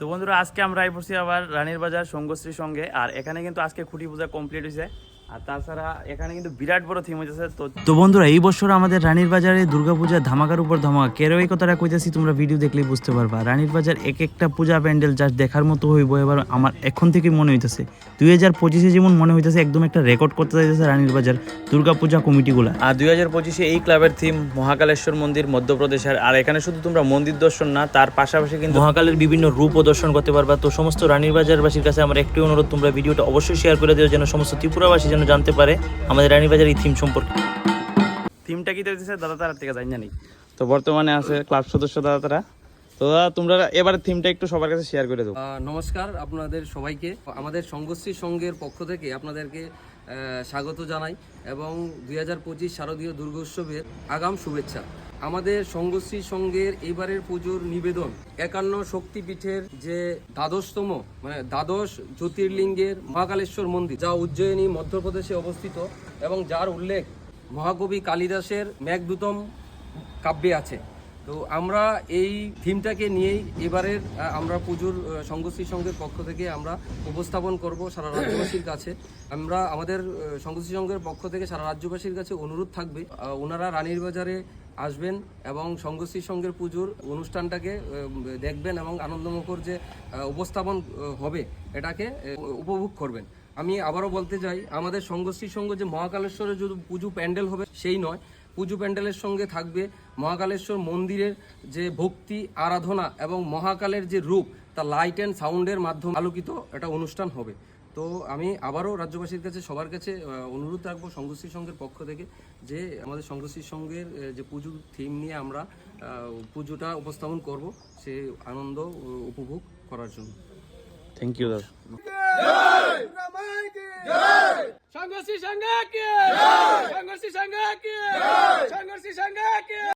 তো বন্ধুরা আজকে আমরা পড়ছি আবার রানীর বাজার সঙ্গশ্রীর সঙ্গে। আর এখানে কিন্তু আজকে খুঁটি পূজা কমপ্লিট হয়েছে। আর তাছাড়া এখানে কিন্তু বিরাট বড় থিম হয়েছে। তো বন্ধুরা এই বছর আমাদের রানীর বাজারে দুর্গাপূজা ধামাকার উপর ধামাকা। কেন এই কথাটা কইতেছি তোমরা ভিডিও দেখলেই বুঝতে পারবা। রানীর বাজার এক একটা পূজা প্যান্ডেল যা দেখার মতো হইব। এবার আমার এখন থেকে মনে হইতেছে 2025-এ যেমন মনে হইতেছে একদম একটা রেকর্ড করতে যাইতেছে রানীর বাজার দুর্গাপূজা কমিটিগুলা। আর 2025-এ এই ক্লাবের থিম মহাকালেশ্বর মন্দির মধ্যপ্রদেশের। আর এখানে শুধু তোমরা মন্দির দর্শন না, তার পাশাপাশি কিন্তু মহাকালের বিভিন্ন রূপও দর্শন করতে পারবা। তো সমস্ত রানীর বাজারবাসীর কাছে আমার একটি অনুরোধ, তোমরা ভিডিওটা অবশ্যই শেয়ার করে দিও যেন সমস্ত ত্রিপুরাবাসী যেন জানতে পারে আমাদের রানীর বাজার এই থিম সম্পর্কে। থিমটা কি দিতেছে দাদা তার থেকে জানি জানি। তো বর্তমানে আছে ক্লাব সদস্য দাদা তারা। তো দাদা তোমরা এবারে থিমটা একটু সবার কাছে শেয়ার করে দাও। নমস্কার আপনাদের সবাইকে, আমাদের সঙ্গশ্রী সংঘের পক্ষ থেকে আপনাদেরকে স্বাগত জানাই এবং 2025 শারদীয় দুর্গোৎসবের আগাম শুভেচ্ছা। আমাদের সঙ্গশ্রী সংঘের এবারের পুজোর নিবেদন 51 শক্তিপীঠের যে দ্বাদশতম মানে দ্বাদশ জ্যোতির্লিঙ্গের মহাকালেশ্বর মন্দির, যা উজ্জয়িনী মধ্যপ্রদেশে অবস্থিত এবং যার উল্লেখ মহাকবি কালিদাসের মেঘদূতম কাব্যে আছে। তো আমরা এই থিমটাকে নিয়েই এবারের আমরা পুজোর সঙ্গশ্রী সংঘের পক্ষ থেকে আমরা উপস্থাপন করব সারা রাজ্যবাসীর কাছে। আমরা আমাদের সঙ্গশ্রী সংঘের পক্ষ থেকে সারা রাজ্যবাসীর কাছে অনুরোধ থাকবে ওনারা রানীর বাজারে আসবেন এবং সঙ্গশ্রী সংঘের পুজোর অনুষ্ঠানটাকে দেখবেন এবং আনন্দমুখর যে উপস্থাপন হবে এটাকে উপভোগ করবেন। আমি আবারও বলতে চাই, আমাদের সঙ্গশ্রী সংঘ যে মহাকালেশ্বরের যদি পুজো প্যান্ডেল হবে সেই নয়, পুজো প্যান্ডেলের সঙ্গে থাকবে মহাকালেশ্বর মন্দিরের যে ভক্তি আরাধনা এবং মহাকালের যে রূপ তা লাইট অ্যান্ড সাউন্ডের মাধ্যমে আলোকিত একটা অনুষ্ঠান হবে। তো আমি আবারও রাজ্যবাসীর কাছে সবার কাছে অনুরোধ রাখবো সঙ্গশ্রী সংঘের পক্ষ থেকে যে আমাদের সঙ্গশ্রী সংঘের যে পুজোর থিম নিয়ে আমরা পুজোটা উপস্থাপন করব, সে আনন্দ উপভোগ করার জন্য। থ্যাংক ইউ দাদা। সঙ্গশ্রী সংঘ কি